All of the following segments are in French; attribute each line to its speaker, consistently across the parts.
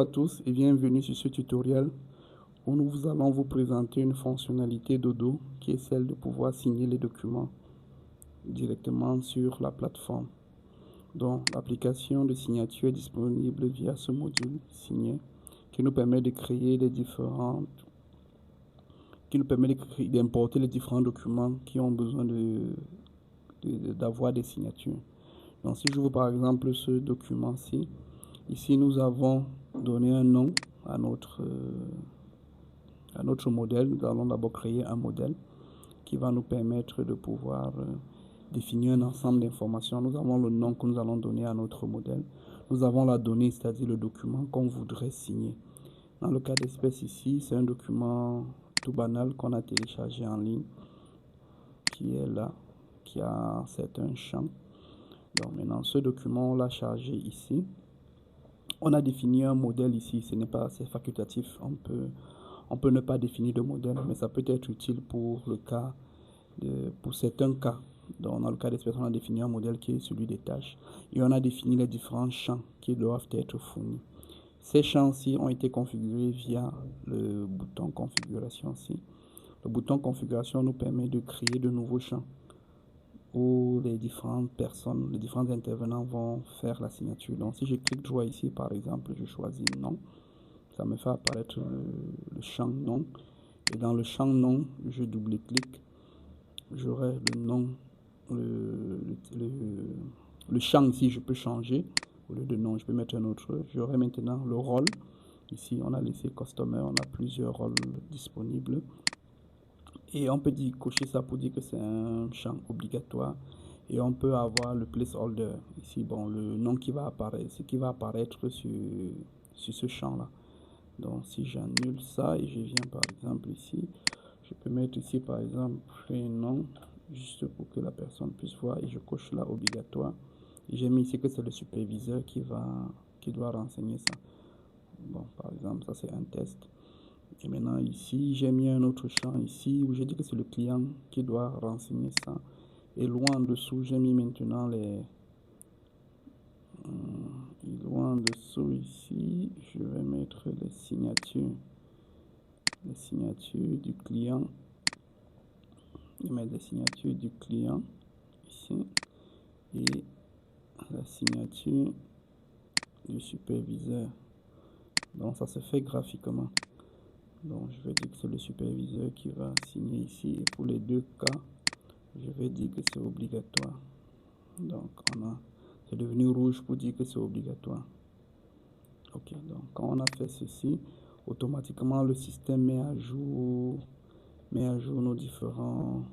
Speaker 1: Bonjour à tous et bienvenue sur ce tutoriel où nous allons vous présenter une fonctionnalité Dodo qui est celle de pouvoir signer les documents directement sur la plateforme. Donc l'application de signature est disponible via ce module signer qui nous permet de créer les différentes d'importer les différents documents qui ont besoin d'avoir des signatures. Donc si j'ouvre par exemple ce document-ci, ici nous avons donné un nom à notre modèle. Nous allons d'abord créer un modèle qui va nous permettre de pouvoir définir un ensemble d'informations. Nous avons le nom que nous allons donner à notre modèle. Nous avons la donnée, c'est-à-dire le document qu'on voudrait signer. Dans le cas d'espèce ici, c'est un document tout banal qu'on a téléchargé en ligne, qui est là, qui a certains champs. Donc maintenant, ce document, on l'a chargé ici. On a défini un modèle ici, c'est facultatif. On peut ne pas définir de modèle, mais ça peut être utile pour certains cas. Donc, dans le cas d'espèce, on a défini un modèle qui est celui des tâches et on a défini les différents champs qui doivent être fournis. Ces champs-ci ont été configurés via le bouton configuration-ci. Le bouton configuration nous permet de créer de nouveaux champs où les différentes personnes, les différents intervenants vont faire la signature. Donc, si je clique droit ici, par exemple, je choisis non, ça me fait apparaître le champ nom. Et dans le champ nom, je double-clique, j'aurai le nom, le champ ici, je peux changer. Au lieu de nom, je peux mettre un autre. J'aurai maintenant le rôle. Ici, on a laissé customer, on a plusieurs rôles disponibles. Et on peut cocher ça pour dire que c'est un champ obligatoire. Et on peut avoir le placeholder. Ici, bon, le nom qui va apparaître, ce qui va apparaître sur ce champ-là. Donc, si j'annule ça et je viens par exemple ici, je peux mettre ici par exemple prénom, juste pour que la personne puisse voir, et je coche là obligatoire. Et j'ai mis ici que c'est le superviseur qui doit renseigner ça. Bon, par exemple, ça c'est un test. Et maintenant ici, j'ai mis un autre champ ici où j'ai dit que c'est le client qui doit renseigner ça. Et loin en dessous, j'ai mis maintenant loin en dessous ici, je vais mettre les signatures du client. Je vais mettre les signatures du client ici et la signature du superviseur. Donc ça se fait graphiquement. Donc je vais dire que c'est le superviseur qui va signer ici et pour les deux cas, je vais dire que c'est obligatoire. Donc c'est devenu rouge pour dire que c'est obligatoire. Ok, donc quand on a fait ceci, automatiquement le système met à jour nos différents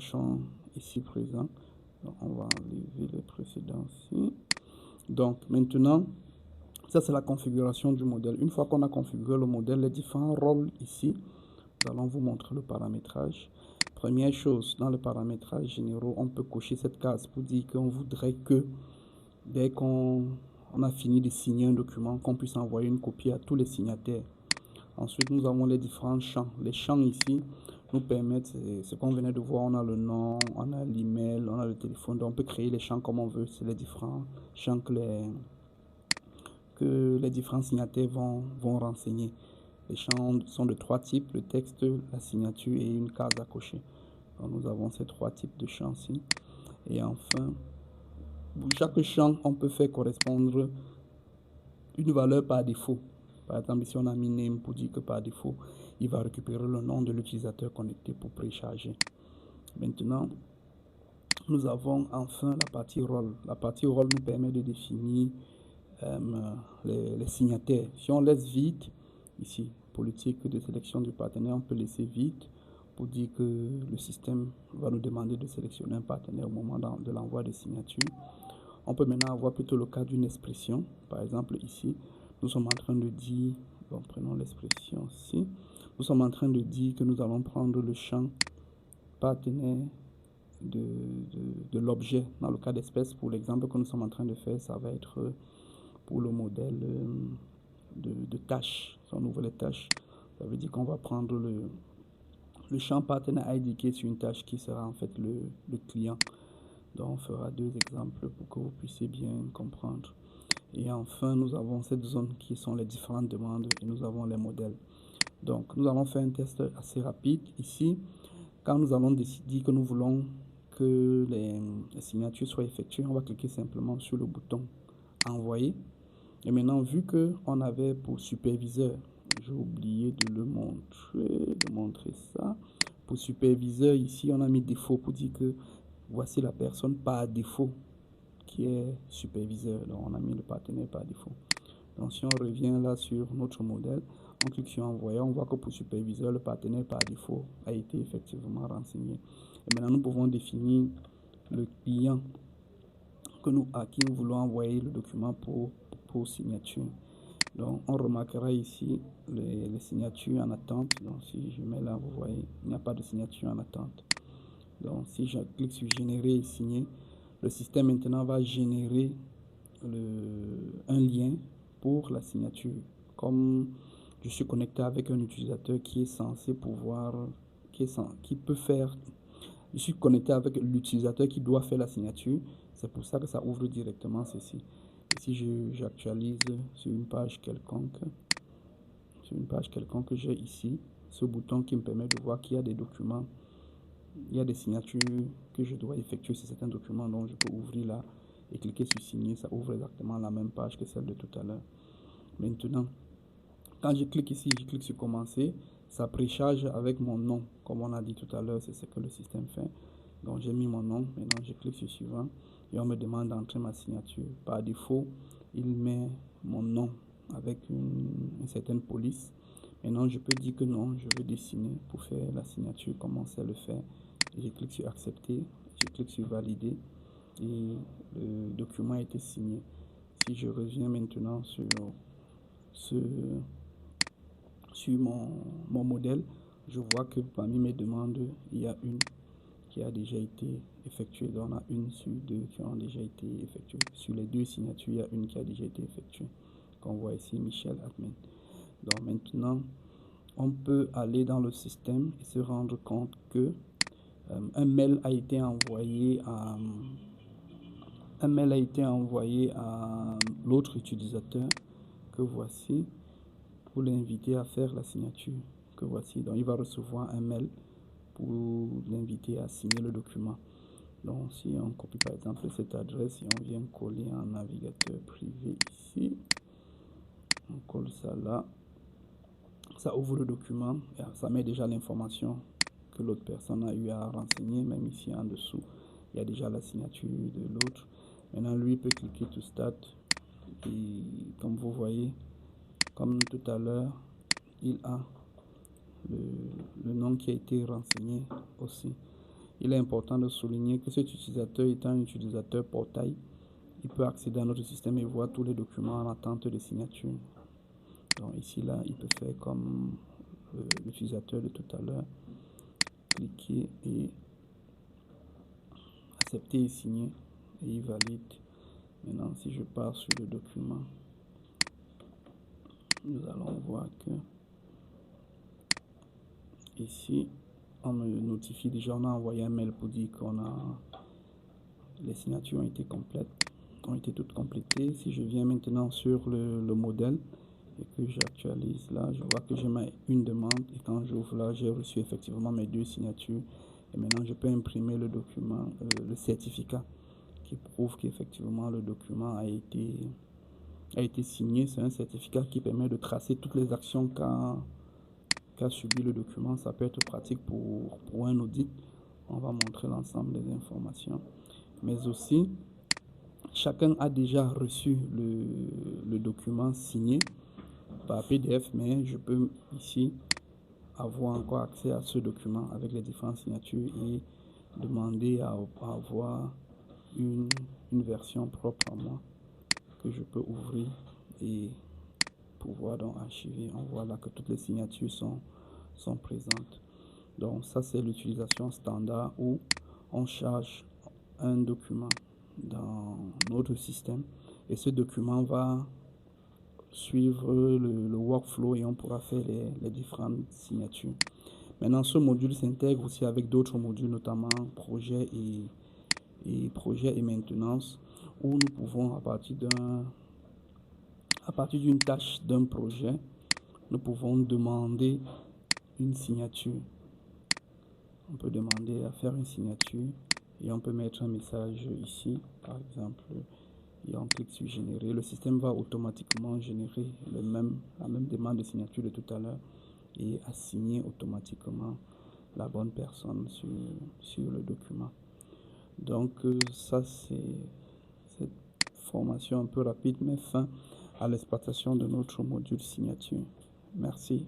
Speaker 1: champs ici présents. Donc on va enlever les précédents-ci. Donc maintenant, ça c'est la configuration du modèle. Une fois qu'on a configuré le modèle, les différents rôles ici, nous allons vous montrer le paramétrage. Première chose, dans le paramétrage généraux, on peut cocher cette case pour dire qu'on voudrait que dès qu'on a fini de signer un document, qu'on puisse envoyer une copie à tous les signataires. Ensuite, nous avons les différents champs. Les champs ici nous permettent, ce qu'on venait de voir, on a le nom, on a l'email, on a le téléphone. Donc on peut créer les champs comme on veut. C'est les différents champs que les différents signataires vont renseigner. Les champs sont de 3 types, le texte, la signature et une case à cocher. Donc nous avons ces 3 types de champs-ci. Et enfin, pour chaque champ, on peut faire correspondre une valeur par défaut. Par exemple, ici on a mis name pour dire que par défaut, il va récupérer le nom de l'utilisateur connecté pour précharger. Maintenant, nous avons enfin la partie rôle. La partie rôle nous permet de définir les signataires. Si on laisse vide, ici, politique de sélection du partenaire, on peut laisser vide pour dire que le système va nous demander de sélectionner un partenaire au moment de l'envoi des signatures. On peut maintenant avoir plutôt le cas d'une expression. Par exemple, ici, nous sommes en train de dire, bon, prenons l'expression ici, nous sommes en train de dire que nous allons prendre le champ partenaire de l'objet. Dans le cas d'espèce, pour l'exemple que nous sommes en train de faire, ça va être pour le modèle de tâches. Si on ouvre les tâches, ça veut dire qu'on va prendre le champ partenaire ID qui est sur une tâche qui sera en fait le client. Donc on fera 2 exemples pour que vous puissiez bien comprendre. Et enfin, nous avons cette zone qui sont les différentes demandes et nous avons les modèles. Donc, nous allons faire un test assez rapide ici. Quand nous allons décider que nous voulons que les signatures soient effectuées, on va cliquer simplement sur le bouton envoyer. Et maintenant, vu qu'on avait pour superviseur, j'ai oublié de le montrer ça. Pour superviseur, ici, on a mis défaut pour dire que voici la personne par défaut qui est superviseur. Donc, on a mis le partenaire par défaut. Donc, si on revient là sur notre modèle, on clique sur envoyer, on voit que pour superviseur, le partenaire par défaut a été effectivement renseigné. Et maintenant, nous pouvons définir le client à qui nous voulons envoyer le document pour signature. Donc, on remarquera ici les signatures en attente. Donc, si je mets là, vous voyez, il n'y a pas de signature en attente. Donc, si je clique sur générer et signer, le système maintenant va générer un lien pour la signature. Comme je suis connecté avec un utilisateur qui est censé pouvoir, qui peut faire, je suis connecté avec l'utilisateur qui doit faire la signature. C'est pour ça que ça ouvre directement ceci. Et si j'actualise sur une page quelconque, j'ai ici ce bouton qui me permet de voir qu'il y a des documents, il y a des signatures que je dois effectuer sur certains documents. Donc je peux ouvrir là et cliquer sur signer. Ça ouvre exactement la même page que celle de tout à l'heure. Maintenant, quand je clique ici, je clique sur commencer, ça précharge avec mon nom. Comme on a dit tout à l'heure, c'est ce que le système fait. Donc j'ai mis mon nom, maintenant je clique sur suivant et on me demande d'entrer ma signature. Par défaut, il met mon nom avec une certaine police. Maintenant je peux dire que non, je veux dessiner pour faire la signature comme on sait le faire. Et je clique sur accepter, je clique sur valider et le document a été signé. Si je reviens maintenant sur mon modèle, je vois que parmi mes demandes, il y a une qui a déjà été effectuée. Donc, on a une sur deux qui ont déjà été effectuées. Sur les deux signatures, il y a une qui a déjà été effectuée. Qu'on voit ici, Michel Admin. Donc, maintenant, on peut aller dans le système et se rendre compte que un mail a été envoyé à l'autre utilisateur que voici pour l'inviter à faire la signature que voici. Donc, il va recevoir un mail pour l'inviter à signer le document. Donc, si on copie par exemple cette adresse et on vient coller en navigateur privé ici, on colle ça là, ça ouvre le document et ça met déjà l'information que l'autre personne a eu à renseigner. Même ici en dessous, il y a déjà la signature de l'autre. Maintenant, lui peut cliquer to start et comme vous voyez, comme tout à l'heure, il a le nom qui a été renseigné aussi. Il est important de souligner que cet utilisateur étant un utilisateur portail, il peut accéder à notre système et voir tous les documents en attente de signature. Donc ici, là, il peut faire comme l'utilisateur de tout à l'heure, cliquer et accepter et signer et il valide. Maintenant, si je pars sur le document, nous allons voir que ici, on me notifie déjà, on a envoyé un mail pour dire les signatures ont été complètes, ont été toutes complétées. Si je viens maintenant sur le modèle et que j'actualise là, je vois que j'ai une demande et quand j'ouvre là, j'ai reçu effectivement mes deux signatures. Et maintenant, je peux imprimer le document, le certificat qui prouve qu'effectivement le document a été signé. C'est un certificat qui permet de tracer toutes les actions qu'a subi le document. Ça peut être pratique pour un audit. On va montrer l'ensemble des informations. Mais aussi, chacun a déjà reçu le document signé par PDF, mais je peux ici avoir encore accès à ce document avec les différentes signatures et demander à avoir une version propre à moi que je peux ouvrir et pouvoir donc archiver. On voit là que toutes les signatures sont présentes. Donc ça, c'est l'utilisation standard où on charge un document dans notre système et ce document va suivre le workflow et on pourra faire les différentes signatures. Maintenant, ce module s'intègre aussi avec d'autres modules, notamment projet et maintenance, où nous pouvons, à partir À partir d'une tâche d'un projet, nous pouvons demander une signature. On peut demander à faire une signature et on peut mettre un message ici, par exemple, et on clique sur générer. Le système va automatiquement générer la même demande de signature de tout à l'heure et assigner automatiquement la bonne personne sur le document. Donc ça, c'est cette formation un peu rapide mais fin à l'exploitation de notre module signature. Merci.